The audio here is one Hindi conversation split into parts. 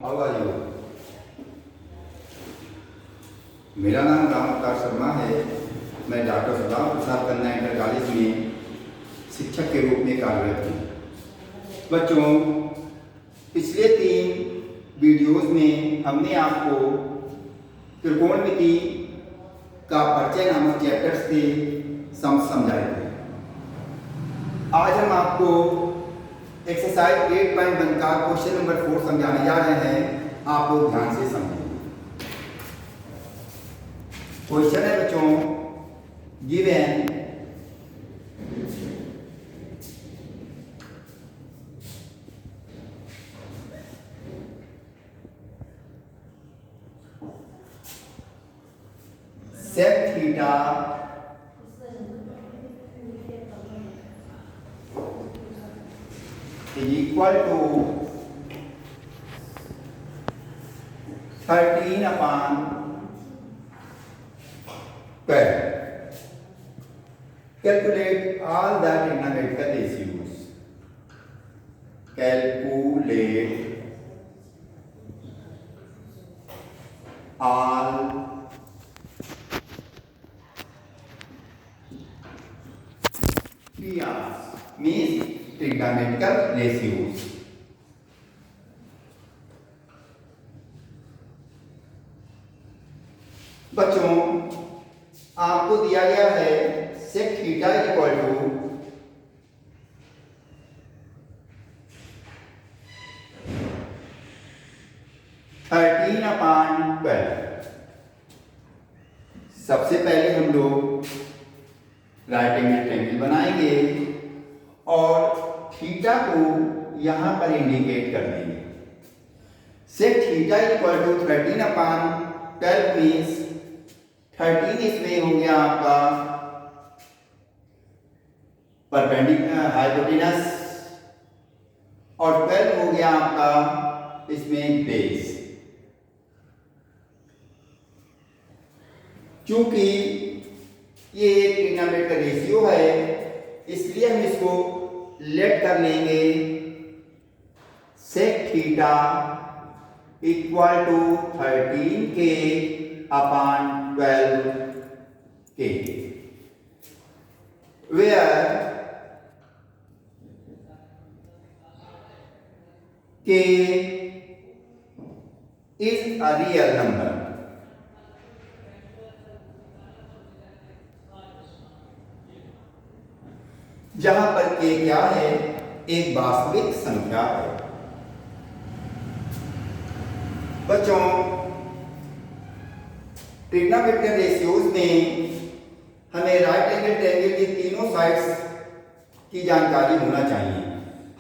How are you? मेरा नाम राम अवतार शर्मा है। मैं डॉक्टर सुदाम प्रसाद कन्या इंटर कॉलेज में शिक्षक के रूप में कार्यरत हूँ। बच्चों, पिछले 3 वीडियोस में हमने आपको त्रिकोणमिति का परिचय नामक चैप्टर से समझाए थे। आज हम आपको एक्सरसाइज 8.1 का क्वेश्चन नंबर 4 समझाने जा रहे हैं। आप लोग ध्यान से समझें। क्वेश्चन है बच्चों, given sec theta is equal to 13/12. Calculate all the trigonometrical ratios. Calculate all TRs means trigonometrical ratios. बच्चों, आपको दिया गया है sec थीटा इक्वल टू 13/12। सबसे पहले हम लोग राइट एंगल ट्रायंगल बनाएंगे और थीटा को यहां पर इंडिकेट कर देंगे। sec theta equal to 13/12 means 13 इसमें हो गया आपका परपेंडिकुलर हाइपोटेनस और 12 हो गया आपका इसमें बेस। क्योंकि ये एक ट्रिग्नोमेट्रिक रेशियो है, इसलिए हम इसको लेट कर लेंगे sec theta equal to 13k/12k, where k is a real number. जहां पर k क्या है? एक वास्तविक संख्या है। बच्चों, ट्रिग्नोमेट्रिक रेशियोज में हमें राइट एंगल ट्रायंगल की तीनों साइड्स की जानकारी होना चाहिए।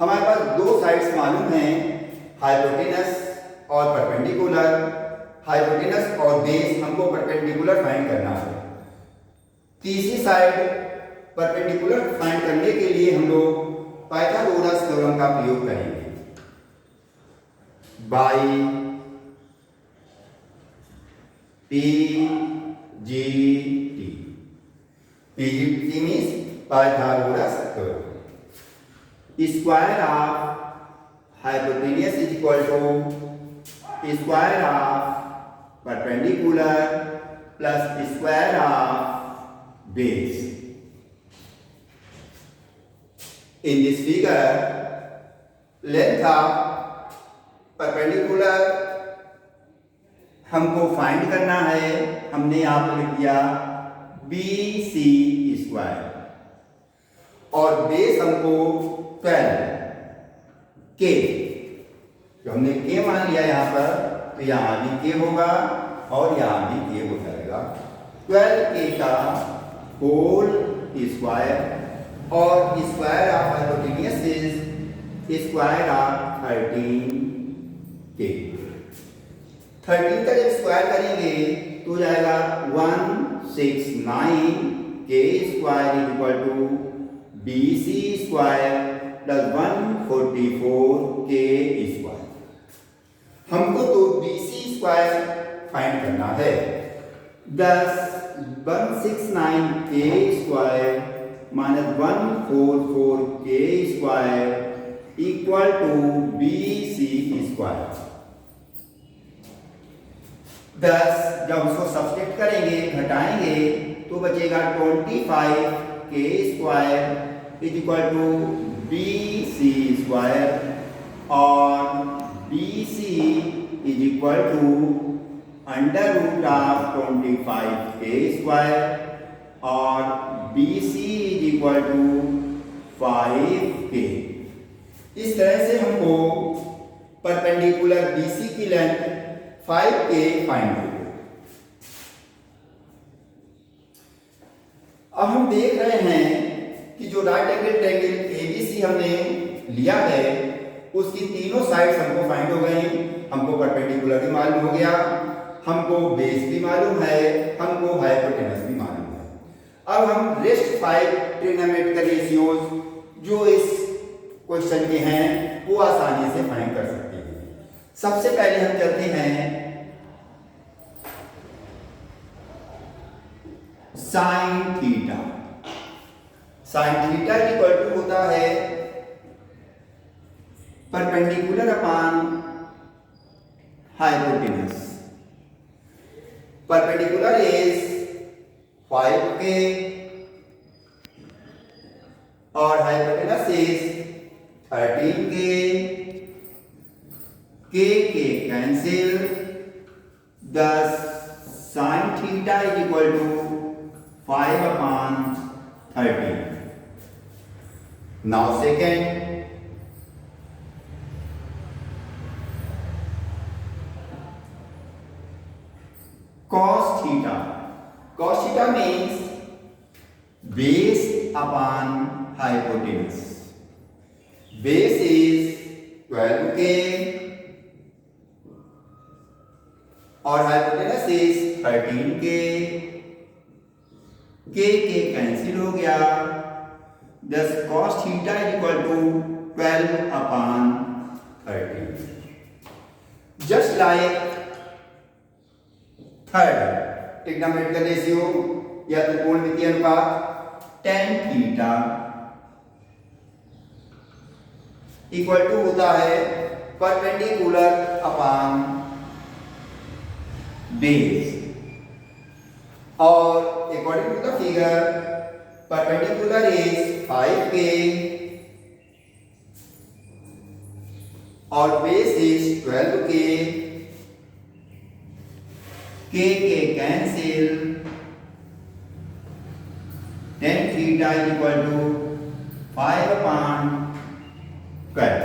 हमारे पास 2 साइड्स मालूम हैं, हाइपोटेनस और परपेंडिकुलर। हाइपोटेनस और बेस हमको परपेंडिकुलर फाइंड करना है। तीसरी साइड परपेंडिकुलर फाइंड करने के लिए हम लोग पाइथागोरस थ्योरम का प्रयोग करेंगे। By PGT means Pythagoras theorem. Square of hypotenuse is equal to square of perpendicular plus square of base. In this figure, length of perpendicular हमको फाइंड करना है। हमने यहाँ पर लिख दिया BC स्क्वायर और बेस हमको 12K। जो हमने K मान लिया यहाँ पर, तो यहाँ भी K होगा और यहाँ भी K हो जाएगा। 12K का होल स्क्वायर और square of hypotenuse is square of 13k। 13 का जब स्क्वायर करेंगे तो जाएगा 169k square equal to BC square plus 144k square. हमको तो BC स्क्वायर फाइंड करना है। thus 169k square minus 144k square equal to BC square. 10 जब उसको सब्सट्रैक्ट करेंगे, घटाएंगे, तो बचेगा 25 के square is equal to B C square, और B C is equal to under root of 25 के स्क्वायर, और B C is equal to 5 के। इस तरह से हमको परपेंडिकुलर बी सी की लेंथ 5 के फाइंड हो गई। अब हम देख रहे हैं कि जो राइट एंगल ट्रायंगल एबीसी हमने लिया है उसकी तीनों साइड्स हमको फाइंड हो गई। हमको परपेंडिकुलर भी मालूम हो गया, हमको बेस भी मालूम है, हमको हाइपोटेनस भी मालूम है। अब हम रेस्ट 5 ट्रिग्नोमेट्रिकल रेशियोज जो इस क्वेश्चन के हैं वो आसानी से फाइंड कर सकते हैं। सबसे पहले हम चलते हैं sine theta. Sine theta equal to होता है perpendicular upon hypotenuse. Perpendicular is 5k और hypotenuse is 13k। k cancel, thus sin theta is equal to 5 upon 13. Now second, cos theta. Cos theta means base upon hypotenuse. Base is 12k और hypotenuse is 13k. k cancel हो गया, thus cos theta is equal to 12 upon 13. Just like third trigonometrical ratio या त्रिकोणमितीय अनुपात, tan थीटा इक्वल टू होता है परपेंडिकुलर अपॉन बेस, और according to the figure perpendicular is 5k और base is 12k. k cancel, tan theta is equal to 5 upon 12.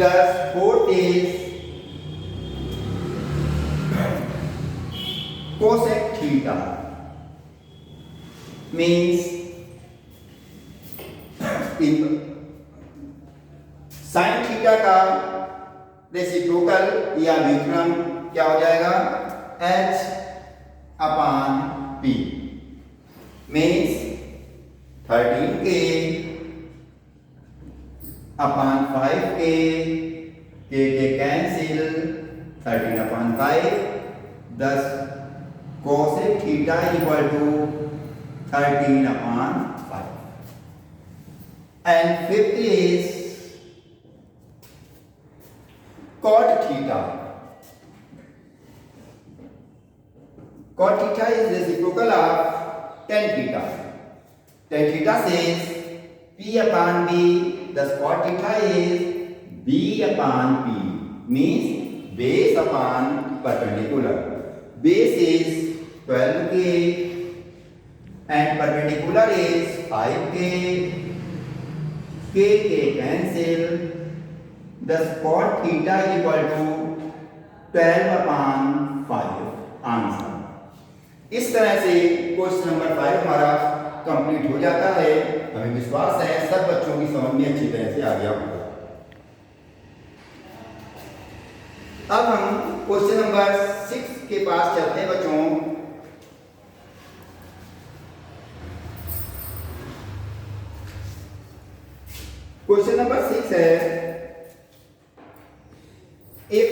Thus fourth is cosec theta means in sin theta का रेसिप्रोकल या व्युत्क्रम क्या हो जाएगा, h upon p means 13k upon 5k, k cancel, 13 upon 5, thus cosec theta is equal to 13 upon 5. And fifth is cot theta. Cot theta is reciprocal of tan theta. Tan theta says p upon b, thus cot theta is b upon p, means base upon perpendicular. Base is 12k and perpendicular is 5k. k cancel, thus cot theta is equal to 12 upon 5. Answer. इस तरह से क्वेश्चन नंबर 5 हमारा कंप्लीट हो जाता है। हमें विश्वास है सब बच्चों की समझ में अच्छी तरह से आ गया होगा। अब हम क्वेश्चन नंबर 6 के पास चलते हैं बच्चों। क्वेश्चन नंबर 6 है, if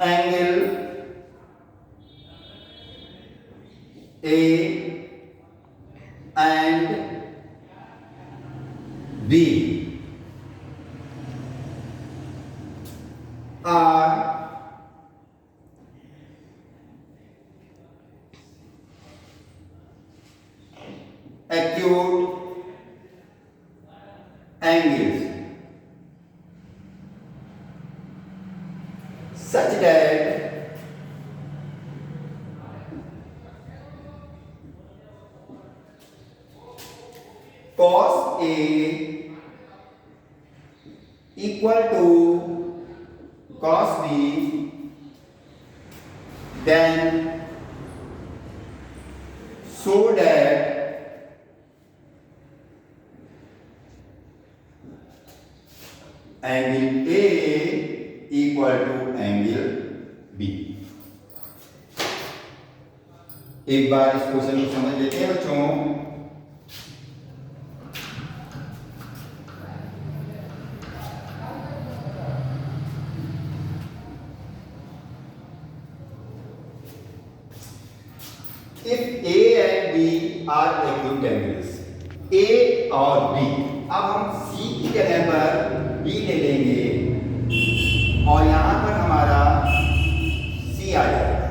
angle A and B are acute angles such that cos A equal to cos B, then so that angle A equal to angle B। एक बार इस क्वेश्चन को समझ लेते हैं बच्चों। If A and B are acute angles, A और B, अब हम C की जगह पर B ले लेंगे और यहां पर हमारा C आ जाएगा।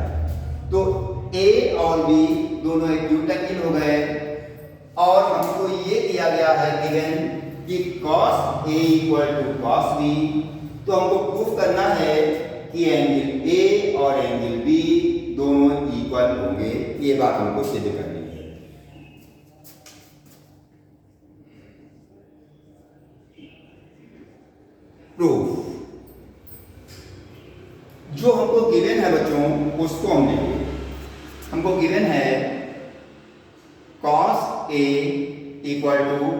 तो A और B दोनों एक्यूट एंगल हो गए और हमको ये दिया गया है गिवन कि cos A equal to cos B। तो हमको प्रूफ करना है कि एंगल A और एंगल B दोनों इक्वल होंगे। ये बात हमको सिद्ध करनी है। प्रूफ जो हमको गिवन है बच्चों उसको हम देखेंगे। हमको गिवन है cos A equal to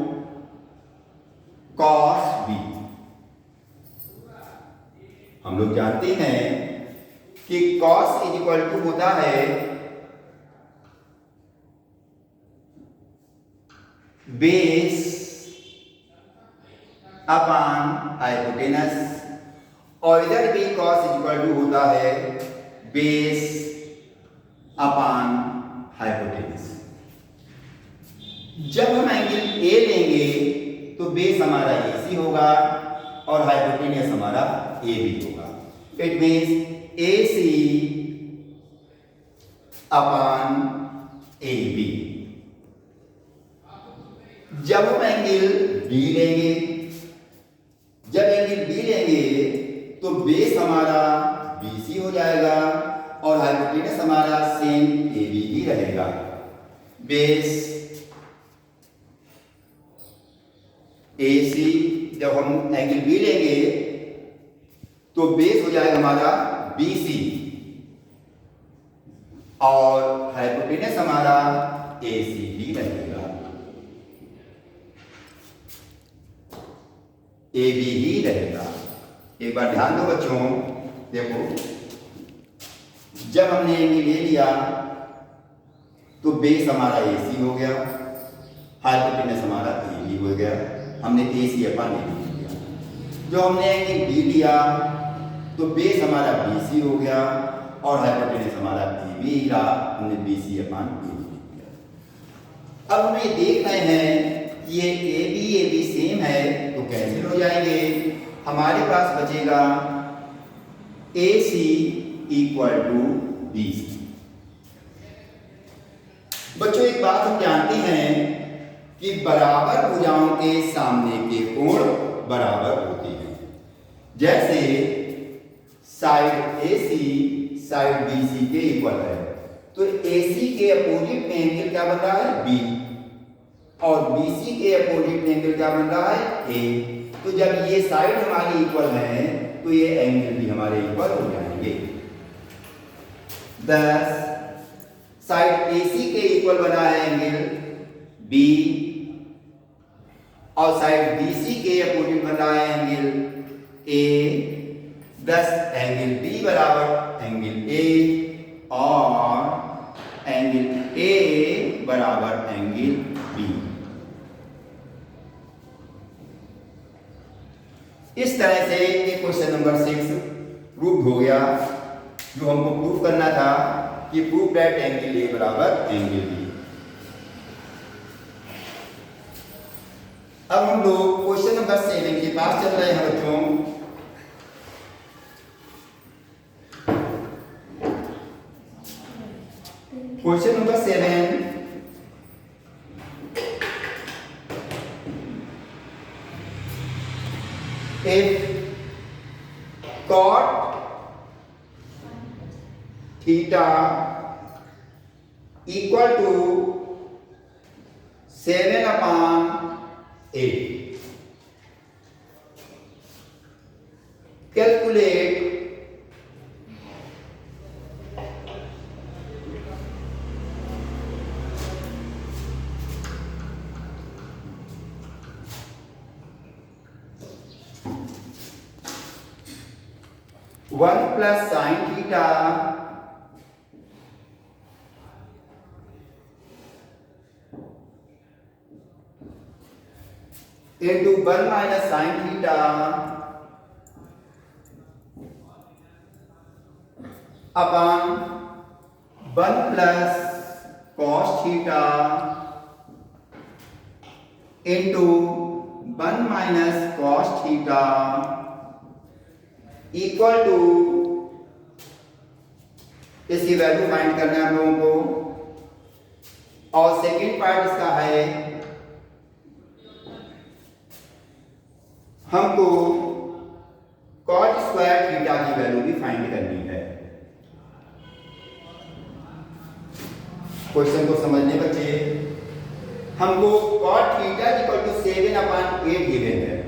cos B। हम लोग जानते हैं कि cos इक्वल टू होता है बेस अपॉन हाइपोटेनस और इधर भी cos इक्वल टू होता है बेस अपॉन हाइपोटेनस। जब हम एंगल A लेंगे तो बेस हमारा AC होगा और हाइपोटेनस हमारा AB होगा। It means AC upon AB। जब हम एंगल B लेंगे, जब एंगल B लेंगे तो बेस हमारा BC हो जाएगा और हाइपोटेनस हमारा सेम AB ही रहेगा। बेस AC, जब हम एंगल B लेंगे तो बेस हो जाएगा हमारा BC और हाइपोटेनस हमारा AC ही रहेगा, AB ही रहेगा। एक बार ध्यान दो बच्चों, देखो जब हमने एंगल ले लिया तो बेस हमारा AC हो गया, हाइपोटेनस हमारा AB हो गया। हमने AC अपॉन AB लिया। जो हमने एंगल B लिया तो बेस हमारा BC हो गया और हाइपोटेनस हमारा AB रहा। हमने BC अपॉन AB लिया। अब हमें देख रहे हैं ये AB सेम है तो कैंसिल हो जाएंगे। हमारे पास बचेगा AC इक्वल टू BC। बच्चों एक बात हम जानते हैं कि बराबर भुजाओं के सामने के कोण बराबर होते हैं। जैसे साइड AC साइड BC के इक्वल है तो AC के अपोजिट में एंगल क्या बन रहा है B और BC के अपोजिट में एंगल क्या बन रहा है A। तो जब ये साइड हमारी इक्वल है तो ये एंगल भी हमारे इक्वल हो जाएंगे। thus साइड AC के इक्वल बना है एंगल B और साइड BC के अपोजिट बन रहा है angle A। thus angle B बराबर एंगल A और एंगल A बराबर एंगल B। इस तरह से ये क्वेश्चन नंबर 6 प्रूव हो गया। जो हमको प्रूफ करना था कि प्रूव दैट एंगल A बराबर एंगल B। अब हम लोग क्वेश्चन नंबर 7 के पास चल रहे हैं बच्चों। Question number 7, if cot theta equal to 7/8, calculate one plus sine theta into 1 minus sine theta upon 1 plus cos theta into 1 minus cos theta equal to, इसकी वैल्यू फाइंड करना है हम लोगों को। और सेकेंड पार्ट इसका है हमको कॉट स्क्वायर थीटा की वैल्यू भी फाइंड करनी है। क्वेश्चन को समझने बच्चे, हमको cot theta equal to 7/8 given है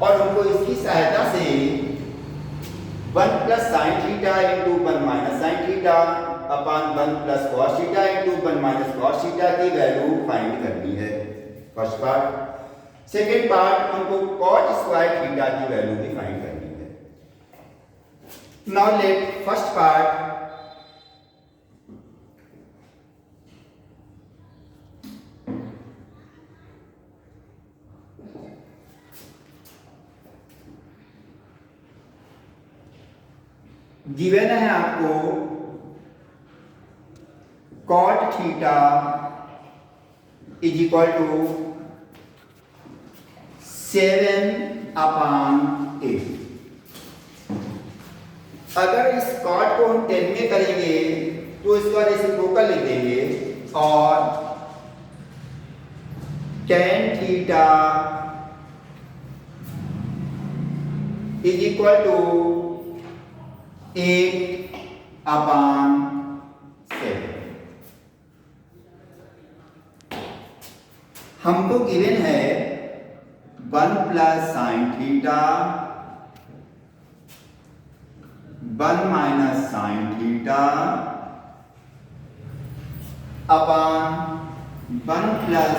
और हमको इसकी सहायता से 1 plus sine theta into 1 minus sine theta upon 1 plus cos theta into 1 minus cos theta की वैल्यू फाइंड करनी है, फर्स्ट पार्ट। सेकेंड पार्ट, हमको कॉट स्क्वायर थीटा की वैल्यू भी फाइंड करनी है। Now let first part, given है आपको cot theta is equal to 7/8। अगर इस कॉट को हम 10 में करेंगे तो इसका रेसिप्रोकल लिख देंगे और tan theta is equal to 8/7। हमको गिवन है 1 plus sine theta 1 minus sine theta upon 1 plus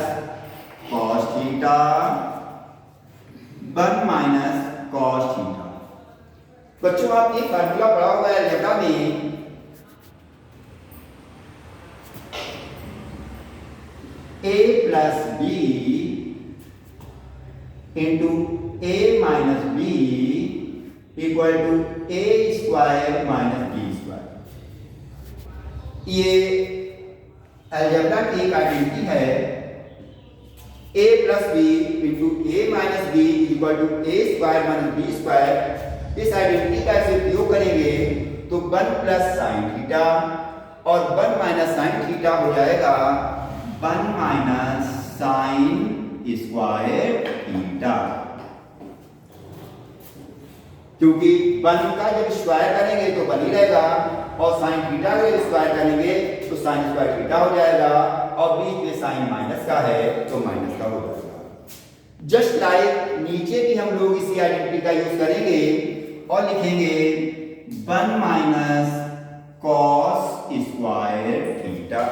cos theta 1 minus cos theta. बच्चों आप ये फार्मूला पढ़ा हुआ है अलजेब्रा में, a plus B into a minus B equal to a square minus B square. ये अलजेब्रा की एक आइडेंटिटी है। a plus B into a minus B equal to a square minus B square. इस आइडेंटिटी का ऐसे उपयोग करेंगे तो 1 प्लस साइन थीटा और 1 माइनस साइन थीटा हो जाएगा 1 माइनस साइन स्क्वायर थीटा, क्योंकि 1 का जब स्क्वायर करेंगे तो 1 ही रहेगा और साइन थीटा का जब स्क्वायर करेंगे तो साइन स्क्वायर थीटा हो जाएगा और बीच में साइन माइनस का है तो माइनस का हो जाएगा। जस्ट लाइक नीचे भी हम लोग इसी आइडेंटिटी का यूज करेंगे और लिखेंगे 1 माइनस कॉस स्क्वायर थीटा।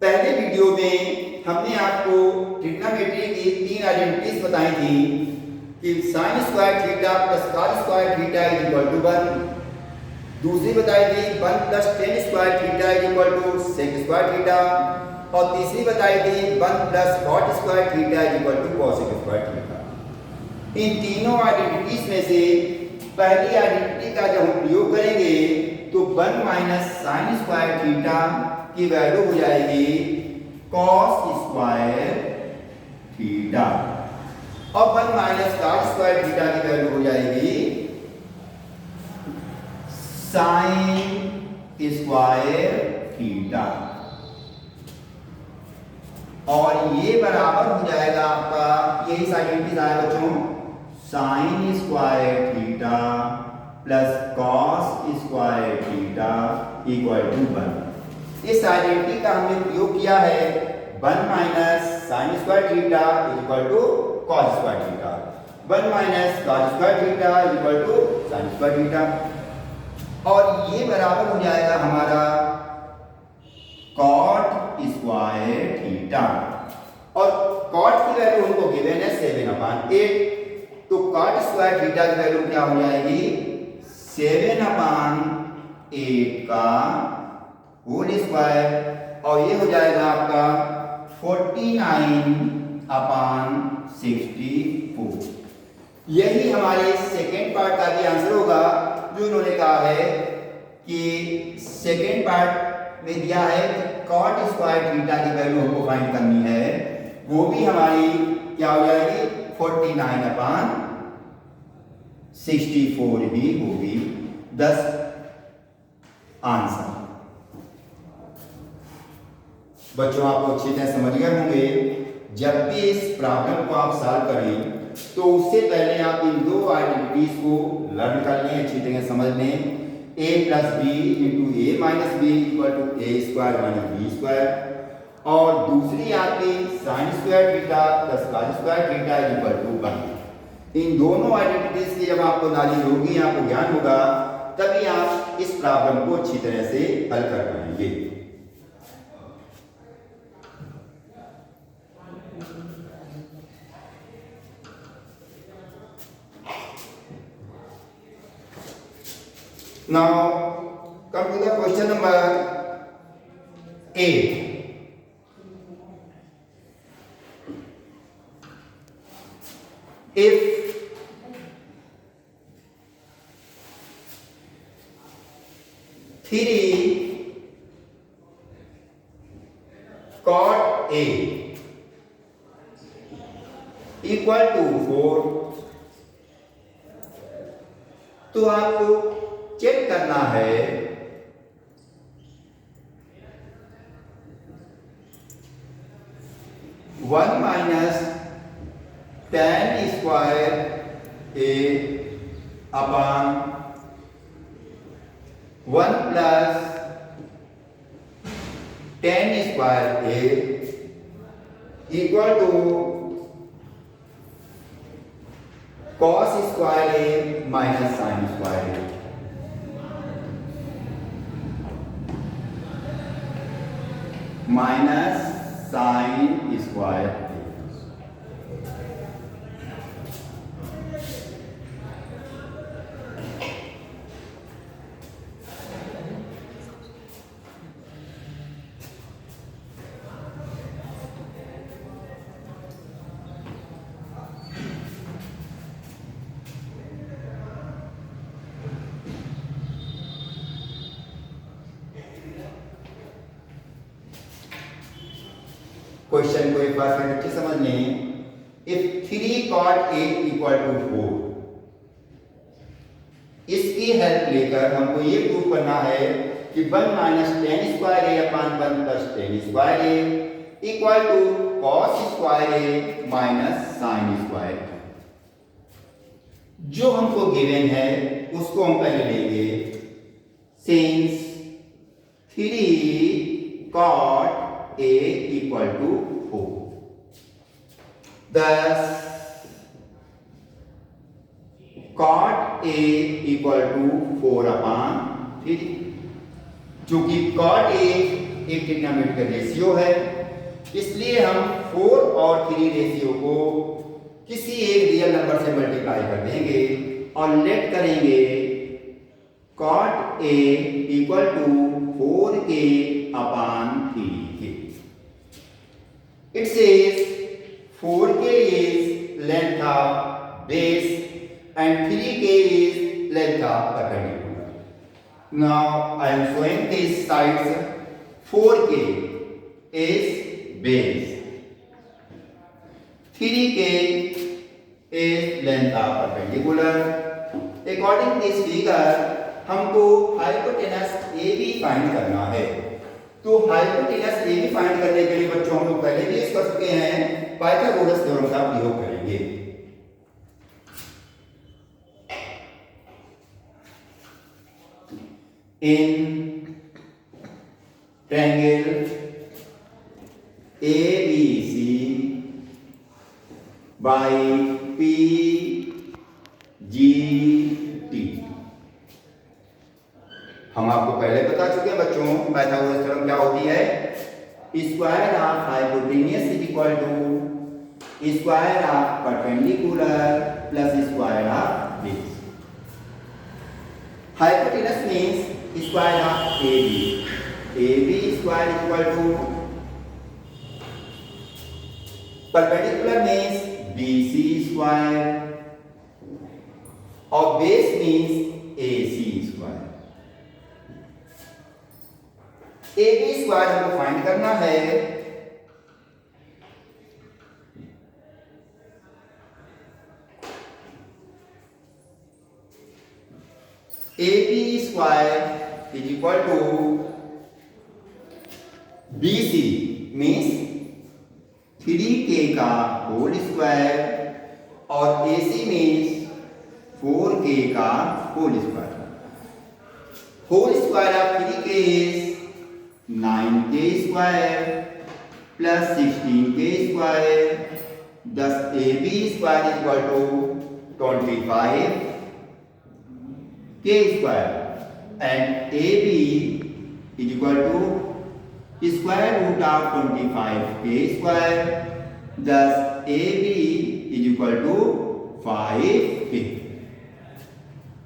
पहले वीडियो में हमने आपको ट्रिग्नोमेट्री की 3 आइडेंटिटीज बताई थी कि sine square theta plus cos square theta is equal to 1। दूसरी बताई थी 1 plus ten square theta is equal to sec square theta और तीसरी बताई थी 1 plus cot square theta is equal to cosec square theta. इन तीनों आइडेंटिटीज में से पहली आइडेंटिटी का जब हम प्रयोग करेंगे तो 1 माइनस साइन स्क्वायर थीटा की वैल्यू हो जाएगी कॉस स्क्वायर थीटा और 1 माइनस कॉट स्क्वायर थीटा की वैल्यू हो जाएगी साइन स्क्वायर थीटा और ये बराबर हो जाएगा आपका यही साइड आया बच्चों sine square theta plus cos square theta equal to 1। इस आइडेंटिटी का हमने प्रयोग किया है 1 minus sine square theta equal to cos square theta 1 minus cos square theta equal to sine square theta और ये बराबर हो जाएगा हमारा कॉट स्क्वायर थीटा और कॉट की वैल्यू हमको गिवन है 7/8 तो कॉट स्क्वायर थीटा की वैल्यू क्या हो जाएगी 7/8 का होल स्क्वायर और ये हो जाएगा आपका 49/64। यही हमारे सेकेंड पार्ट का भी आंसर होगा जो उन्होंने कहा है कि सेकेंड पार्ट में दिया है कॉट स्क्वायर थीटा की वैल्यू हमको फाइंड करनी है वो भी हमारी क्या हो जाएगी 49/64 ही होगी 10 आंसर। बच्चों आपको अच्छी तरह समझ गए होंगे जब भी इस प्रॉब्लम को आप सॉल्व करें तो उससे पहले आप इन दो आइडेंटिटीज को लर्न कर लें अच्छी तरह समझ लें a plus B into A minus B equal to A square minus B square और दूसरी आपकी sine square theta plus cos square theta equal to 1। इन दोनों आइडेंटिटीज की जब आपको नॉलेज होगी आपको ज्ञान होगा तभी आप इस प्रॉब्लम को अच्छी तरह से हल कर पाएंगे। Now come to the question number 8. If three cot A equal to 4 तो आपको चेक करना है one minus ten square A upon 1 plus 10 square A equal to cos square A minus sine square A minus sine square question को एक बार फिर अच्छे समझ लें। If 3 cot A equal to 4 इसकी हेल्प लेकर हमको ये प्रूव करना है कि 1 minus 10 square A upon 1 plus 10 square A equal to cos square A minus sine square. जो हमको गिवन है उसको हम पहले लेंगे since 3 cot A equal to 4 thus cot A equal to 4/3 चूंकि cot A एक ट्रिग्नोमेट्रिक रेशियो है इसलिए हम 4 और 3 रेशियो को किसी एक रियल नंबर से मल्टीप्लाई कर देंगे और लेट करेंगे cot A equal to 4k/3 It says 4k is length of base and 3k is length of perpendicular. Now I am showing these sides 4k is base. 3k is length of perpendicular. According to this figure, हमको हाइपोटेनस AB फाइंड करना है। तो हाइपोटेनस AB फाइंड करने के लिए बच्चों हम लोग पहले भी इस कर चुके हैं, पाइथागोरस थ्योरम का प्रयोग करेंगे। In triangle ABC by PGT, हम आपको पहले बता चुके हैं बच्चों, पाइथागोरस थ्योरम क्या होती है? Square of hypotenuse is equal to square of perpendicular plus square of base. Hypotenuse means square of AB. AB square equal to perpendicular means BC square और base means AC square. AB square हमको फाइंड करना है। AB square is equal to BC means 3k का होल स्क्वायर और AC मीन्स 4k का whole square. Whole square of 3k is 9k square plus 16k square, thus AB square is equal to 25k square and AB is equal to square root of 25k square, thus AB is equal to 5k।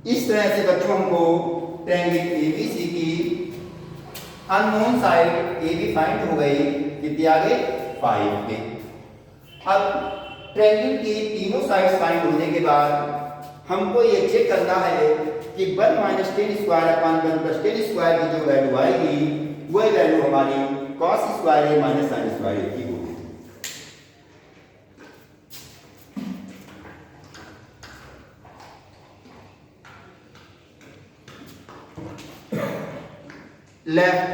इस तरह से बच्चों हमको ट्रायंगल ABC की अननोन साइड AB फाइंड हो गई, कितनी आ गई? 5k। अब ट्रायंगल की तीनों साइड्स फाइंड होने के बाद हमको ये चेक करना है कि 1 minus 10 square upon 1 plus 10 square की जो वैल्यू आएगी वही वैल्यू हमारी cos square A minus sine square A की होगी। Left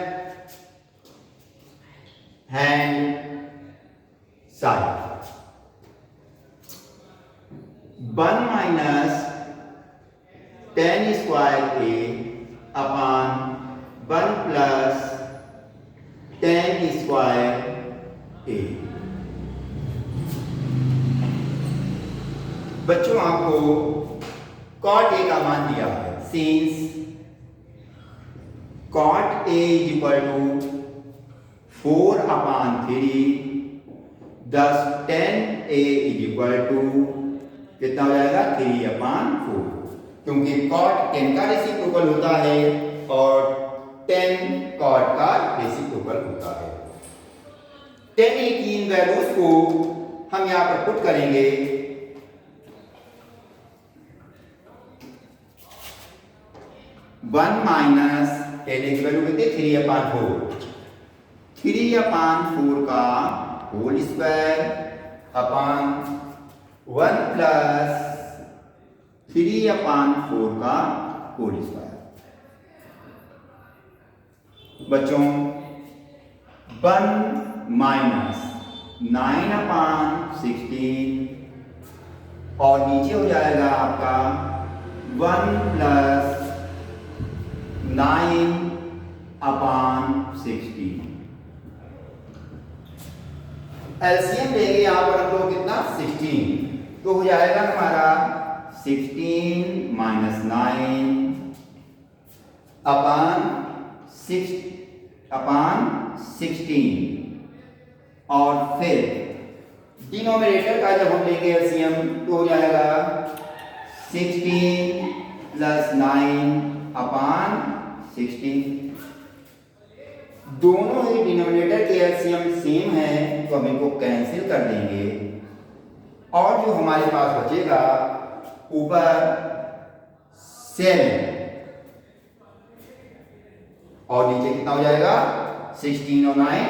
hand side 1 minus 10 square A upon 1 plus 10 square A. बच्चों आपको कॉट ए का मान दिया है, since cot A is equal to 4 upon 3, thus 10a is equal to कितना हो जाएगा? 3 अपॉन 4, क्योंकि कॉट 10 का रेसिप्रोकल होता है और 10 कॉट का रेसिप्रोकल होता है। 10 की इन वैल्यूज को हम यहां पर पुट करेंगे। 1 माइनस 10 की वैल्यू कितनी? 3 अपॉन 4, 3 अपॉन 4 का whole square upon 1 plus 3 upon 4 का होल स्क्वायर। बच्चों 1 माइनस 9 अपॉन 16 और नीचे हो जाएगा आपका 1 प्लस 9 अपॉन 16। एलसीएम लेंगे यहां पर हम लोग कितना? 16, तो हो जाएगा हमारा 16 माइनस 9 अपॉन 16 और फिर डिनोमिनेटर का जब हम लेंगे एलसीएम तो हो जाएगा 16 प्लस 9 अपॉन 16। दोनों ही डिनोमिनेटर के एलसीएम सेम है तो हम इनको कैंसिल कर देंगे और जो हमारे पास बचेगा ऊपर 7 और नीचे कितना हो जाएगा? 16 और 9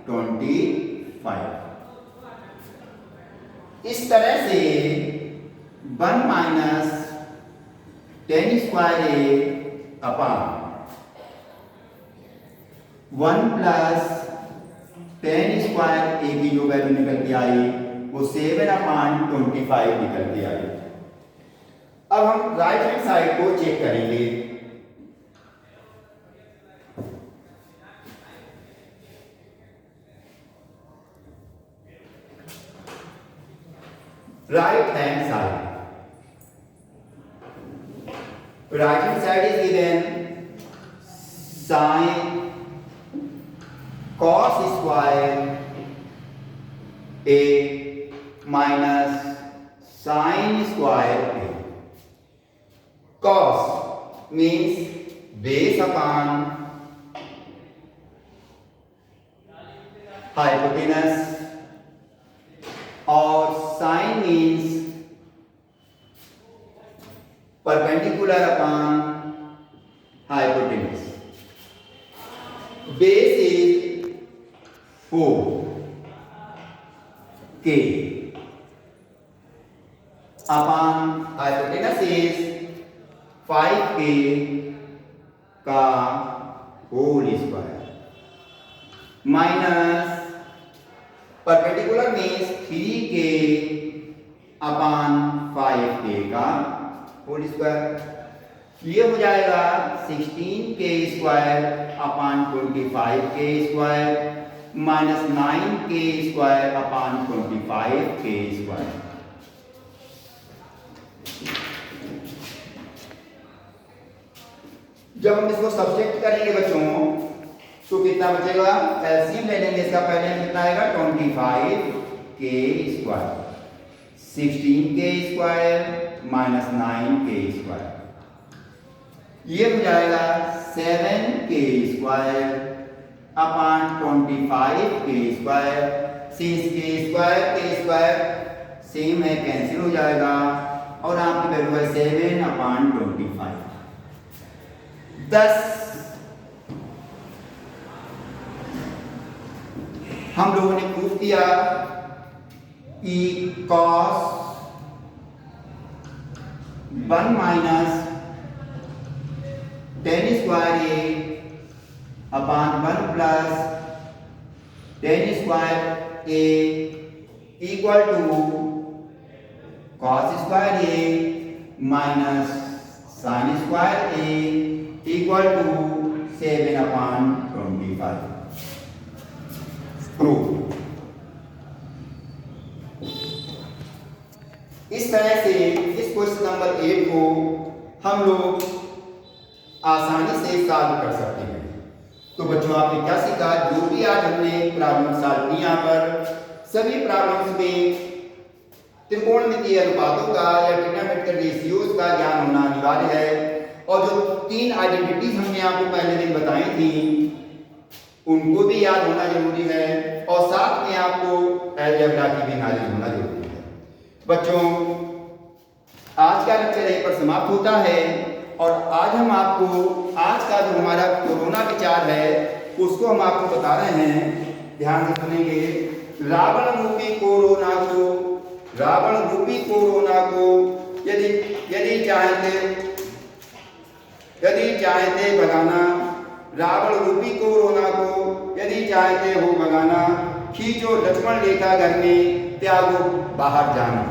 25। इस तरह से 1 minus ten square A upon 1 plus ten square A की जो वैल्यू निकल के आई वो 7/25 निकल के आई। अब हम राइट हैंड साइड को चेक करेंगे। Right hand side is given sine cos square A minus sine square A. cos means base upon hypotenuse और sine means perpendicular upon hypotenuse. Base is 4k upon hypotenuse is 5k का whole square minus perpendicular means 3k upon 5k का होल स्क्वायर। ये हो जाएगा 16k square upon 25k square minus 9k square upon 25k square. जब हम इसको सब्ट्रैक्ट करेंगे बच्चों तो कितना बचेगा? एलसीएम ले लेंगे इसका। पहले कितना आएगा? 25k square 16k square minus 9k square. ये हो जाएगा 7k square upon 25k square. Since k square same है कैंसिल हो जाएगा और आपकी वैल्यू है 7/25। 10 हम लोगों ने प्रूफ किया कि cos 1 minus ten square A upon 1 plus ten square A equal to cos square A minus sine square A equal to 7/25। Proof. इस तरह से इस क्वेश्चन नंबर 8 को हम लोग आसानी से सॉल्व कर सकते हैं। तो बच्चों आपने क्या सीखा? जो भी आज हमने प्रॉब्लम सॉल्व की यहाँ पर सभी प्रॉब्लम्स में त्रिकोणमितीय अनुपातों का या ट्रिग्नोमेट्रिक रेशियोज का ज्ञान होना अनिवार्य है। और जो 3 आइडेंटिटीज हमने आपको पहले दिन बताई थी उनको भी याद होना जरूरी है और साथ में आपको अलजेब्रा की भी नॉलेज होना जरूरी है। बच्चों आज का लेक्चर यहीं पर समाप्त होता है और आज हम आपको आज का जो हमारा कोरोना विचार है उसको हम आपको बता रहे हैं। ध्यान से सुनेंगे। रावण रूपी कोरोना को यदि चाहते भगाना, रावण रूपी कोरोना को यदि चाहते हो भगाना, खींचो लक्ष्मण रेखा घर में, त्यागो बाहर जाना।